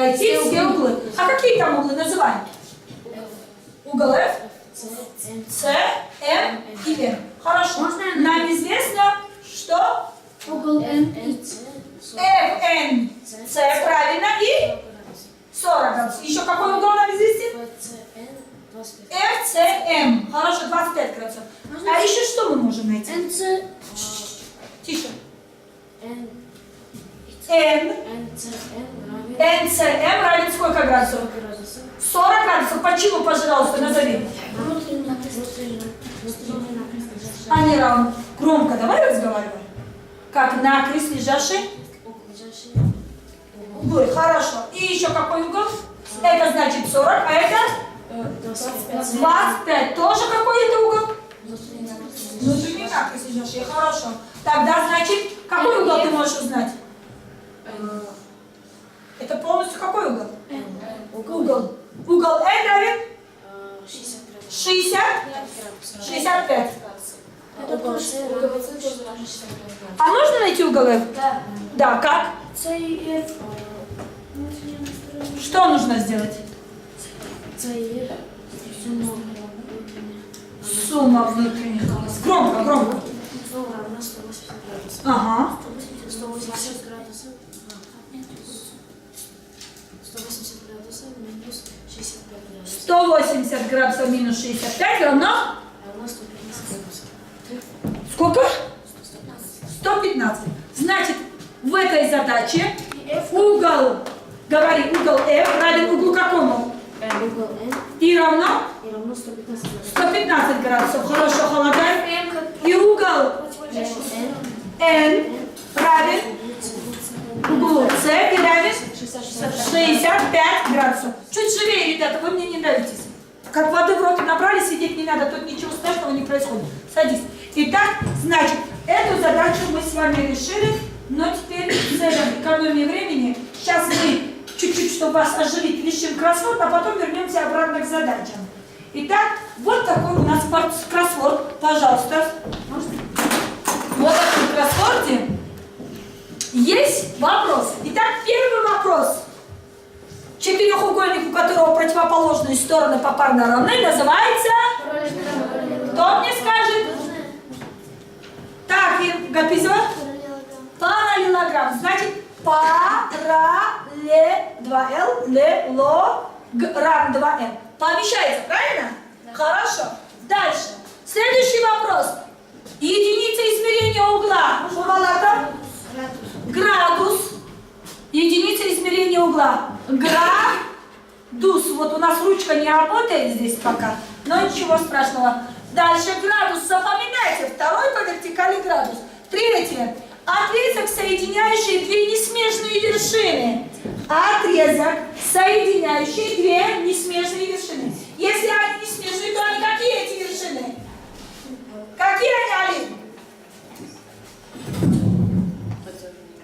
найти все углы. А какие там углы называем? Угол F, С, М и Н. Хорошо. Нам известно, что Угол N и F, N, С, правильно, и 40 градусов. Еще какой угол нам известен? F, C, M. Хорошо, 25 градусов. А еще что мы можем найти? NC Тише. N N, NCM равен сколько градусов? 40 градусов. Почему, пожалуйста, назови? Они равны. Громко давай разговаривай. Как накрест лежащий? Углы. Хорошо. И еще какой угол? Это значит 40, а это? 25. Тоже какой это угол? Внутренний накрест лежащий. Хорошо. Тогда, значит, какой угол ты можешь узнать? Это полностью какой угол? Угол. Угол N равен? 60? 65. А можно найти угол F? Да. Да, как? C и F. Что нужно сделать? C и F. Сумма внутренних. Громко, громко. Равна 180 градусов. Ага. 180 градусов. 180 градусов минус 65 градусов. 180 градусов минус 65 равно? Равно 115 градусов. Сколько? 115. Значит, в этой задаче угол, говори, угол F равен углу какому? Угол N И равно? и равно 115 градусов. 115 градусов. Хорошо, холодай. И угол N равен углу С и равен 65 градусов. Чуть живее, ребята, вы мне не нравитесь. Как воды в рот набрали, сидеть не надо, тут ничего страшного не происходит. Садись. Итак, значит, эту задачу мы с вами решили, но теперь с целью экономии времени сейчас мы чуть-чуть, чтобы вас оживить, решим кроссворд, а потом вернемся обратно к задачам. Итак, вот такой у нас кроссворд. Пожалуйста. Вот в этом кроссворде есть вопрос. Итак, первый вопрос. Четырехугольник, у которого противоположные стороны попарно равны, называется... Кто мне скажет? Так, Гапизова? Параллелограмм. Значит, паралле 2L, ле-ло, грамм 2М. Помещается, правильно? Да. Хорошо. Дальше. Следующий вопрос. Единица измерения угла. Шумалата? Градус. Единица измерения угла. Градус. Вот у нас ручка не работает здесь пока, но ничего страшного. Дальше градус. Запоминайте. Второй по вертикали градус. Третье. Отрезок, соединяющий две несмежные вершины. Отрезок, соединяющий две несмежные вершины. Если они несмежные, то они какие эти вершины? Какие они, Алин?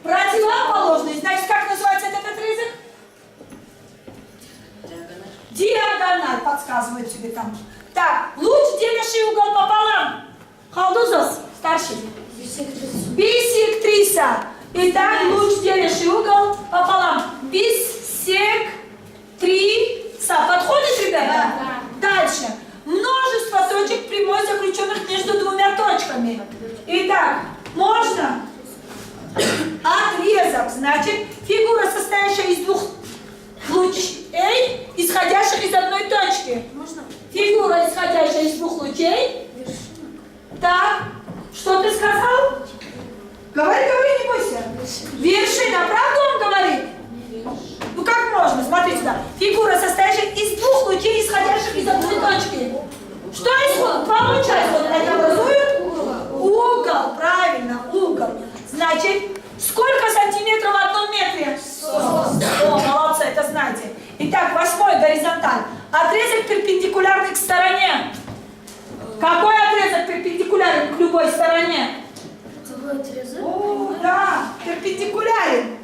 Противоположные. Значит, как называется этот отрезок? Диагональ. Подсказывает тебе там. Так, луч, делящий угол пополам. Халдузос, старший. Бисектриса. Итак, луч, делящий угол пополам. Бисектриса. Подходит, ребята? Да. Дальше. Множество точек прямой, заключенных между двумя точками. Итак, можно? Отрезок. Значит, фигура, состоящая из двух лучей, исходящих из одной точки. Можно? Фигура, исходящая из двух лучей. Так, что ты сказал? Говори, не бойся. Вершина, правду он говорит? Ну как можно? Смотри сюда. Фигура, состоящая из двух лучей, исходящих из одной точки. Что исходит? Два луча исходят. Это образует угол. Правильно, угол. Значит, сколько сантиметров в одном метре? 100. О, молодцы, это знаете. Итак, 8 горизонталь. Отрезок перпендикулярный к стороне. Какой отрезок перпендикулярен к любой стороне? Какой отрезок? О, да, перпендикулярен.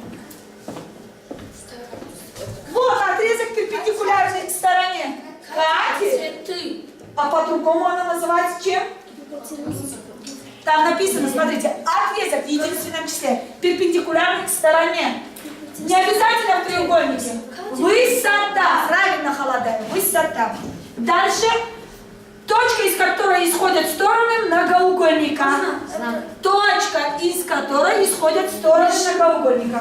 Вот отрезок перпендикулярный к стороне. Катет. А по-другому она называется чем? Там написано, смотрите, отрезок в единственном числе перпендикулярный к стороне. Не обязательно в треугольнике. Высота. Правильно, Холодай. Высота. Дальше. Точка, из которой исходят стороны многоугольника. Точка, из которой исходят стороны многоугольника.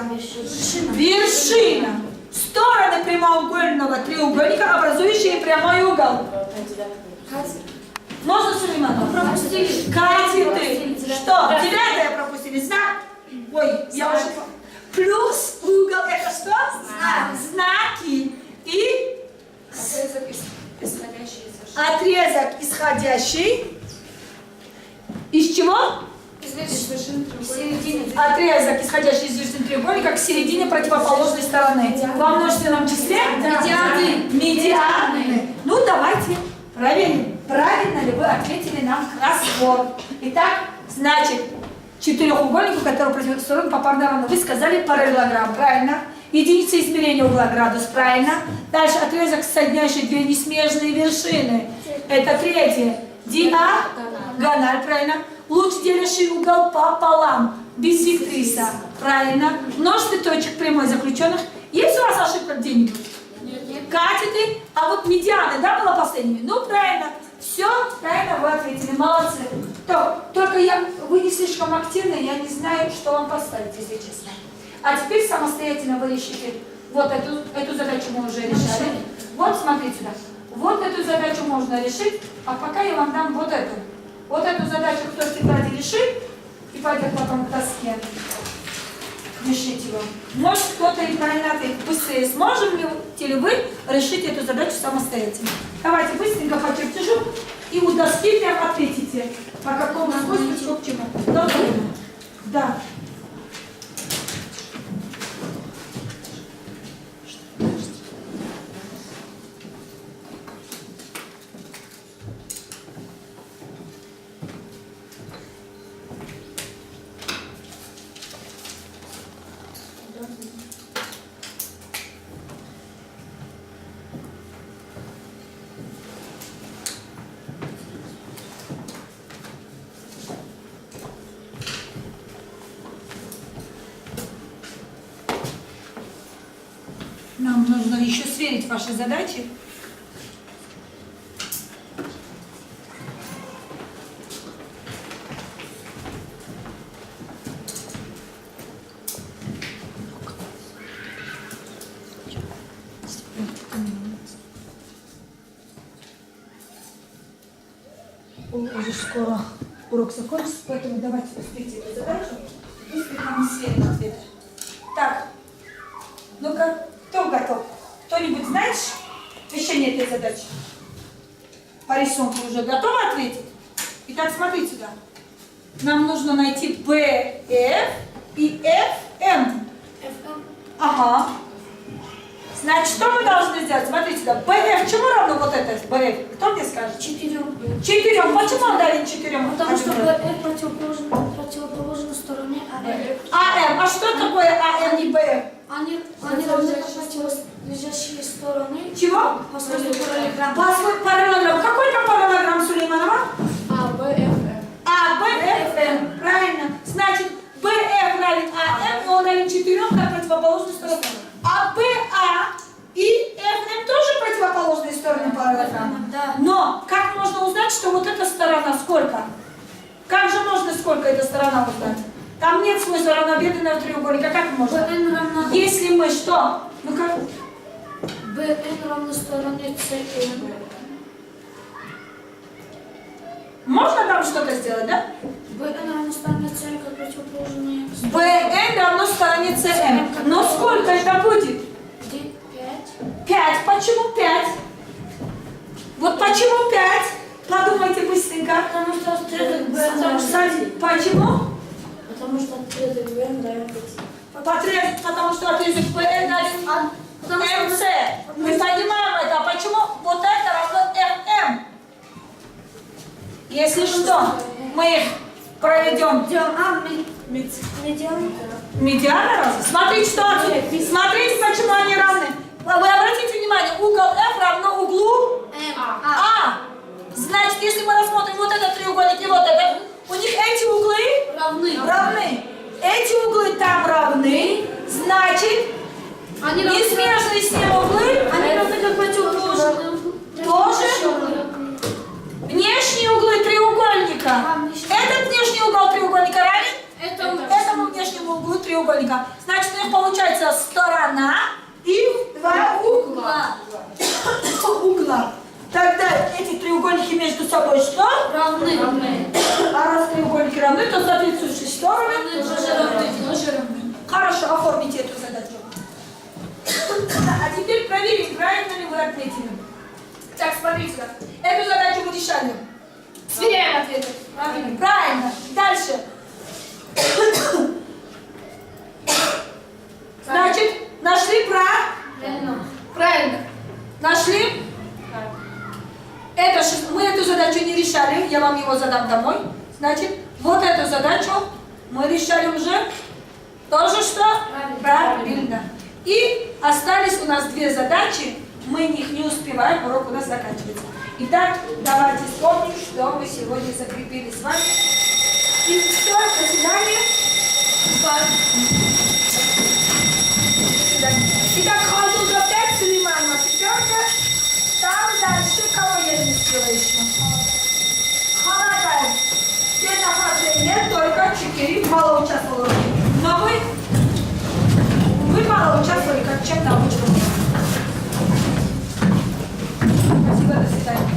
Вершина. Стороны прямоугольного треугольника, образующие прямой угол. Можно, Сулейман? Пропустили. Катеты. Что? Девятое пропустили. Знак. Ой, я уже... Плюс угол. Это что? Знаки. И отрезок, исходящий. Из чего? Отрезок, исходящий из вершины треугольника, к середине противоположной стороны. Во множественном числе медианы. Ну, давайте проверим, правильно ли вы ответили нам кроссворд. Итак, значит, четырехугольнику, который противоположен попарно равно. Вы сказали параллелограмм, правильно? Единица измерения угла градус, правильно? Дальше отрезок, соединяющий две несмежные вершины. Это третье. Диагональ, правильно? Луч, делящий угол пополам, биссектриса, правильно? Множество точек прямой заключенных. Есть у вас ошибка где-нибудь? Нет. Катеты, а вот медианы, да, было последними? Ну, правильно. Все, правильно вы ответили, молодцы. Только вы не слишком активны, я не знаю, что вам поставить, если честно. А теперь самостоятельно вы решите. Вот эту задачу мы уже решали. Вот, смотрите сюда. Вот эту задачу можно решить, а пока я вам дам вот эту. Вот эту задачу кто в тетради решит и пойдет потом к доске. Решите его. Может кто-то и правильно ответит быстрее. Сможете ли вы решить эту задачу самостоятельно? Давайте быстренько по чертежу и у доски прям ответите. По какому свойству, что к чему. Да. Нам нужно еще сверить ваши задачи. Уже скоро урок закончится, поэтому давайте успейте эту задачу. Быстренько мы сверим ответы. Так, ну-ка. Кто готов? Кто-нибудь знает решение этой задачи? По рисунку уже готовы ответить? Итак, смотрите сюда. Нам нужно найти BF и FM. Ага. Значит, что мы должны сделать? Смотрите сюда. BF чему равно вот это? BF? Кто мне скажет? 4. 4. Почему он дали 4? Потому что BF противоположна стороне АМ. АМ. А что такое АМ и BF? Они равны противолежащие стороны. Чего? По свойству параллелограмма. Параллелограмм. Какой там параллелограмм, Сулейманова? АБФМ. АБФМ. Правильно. Значит, BF равен АМ, и он равен 4 как противоположной стороны. А БА и FM тоже противоположные стороны параллелограмма. Да. Но как можно узнать, что вот эта сторона сколько? Как же можно сколько эта сторона узнать? Там нет смысла равнобедренного треугольника. Как можно? BN равно... Если мы что? Ну-ка. BN равно стороне CN. Можно там что-то сделать, да? BN равно стороне CN как противоположные... BN равно стороне CM. Но сколько это будет? 5. 5. Почему 5? Вот почему 5? Подумайте быстренько. Потому что отрезок BN Почему? Потому что отрезок BN равен 5. Потому что отрезок BN равен MC. Мы понимаем это. А почему вот это равно FM? Если что, мы их проведем. Медиан. Медианы равны? Смотрите, что отсюда. Смотрите, почему они равны. Вы обратите внимание, угол F равно углу А. Значит, если мы рассмотрим вот этот треугольник и вот этот, у них эти углы Равны. равны. Эти углы там равны, значит, между собой что? Равны. А раз треугольники равны, то соответствующие стороны Тоже равны. Хорошо, оформите эту задачу. А теперь проверим, правильно ли вы ответили. Так, смотрите, эту задачу мы решали. Сверяем ответы. Правильно. Правильно. Дальше. Значит, нашли Правильно. Правильно. Нашли? Мы эту задачу не решали, я вам его задам домой. Значит, вот эту задачу мы решали уже. Тоже что? Правильно. И остались у нас две задачи, мы их не успеваем, урок у нас заканчивается. Итак, давайте вспомним, что мы сегодня закрепили с вами. И все, до свидания. Итак, ходу за 5, Сулейманова пятерка. Там дальше, кого я не успела еще? Холодай. Все направления, только 4 мало участвовало. Но вы мало участвовали, как чем-то учили. Спасибо, до свидания.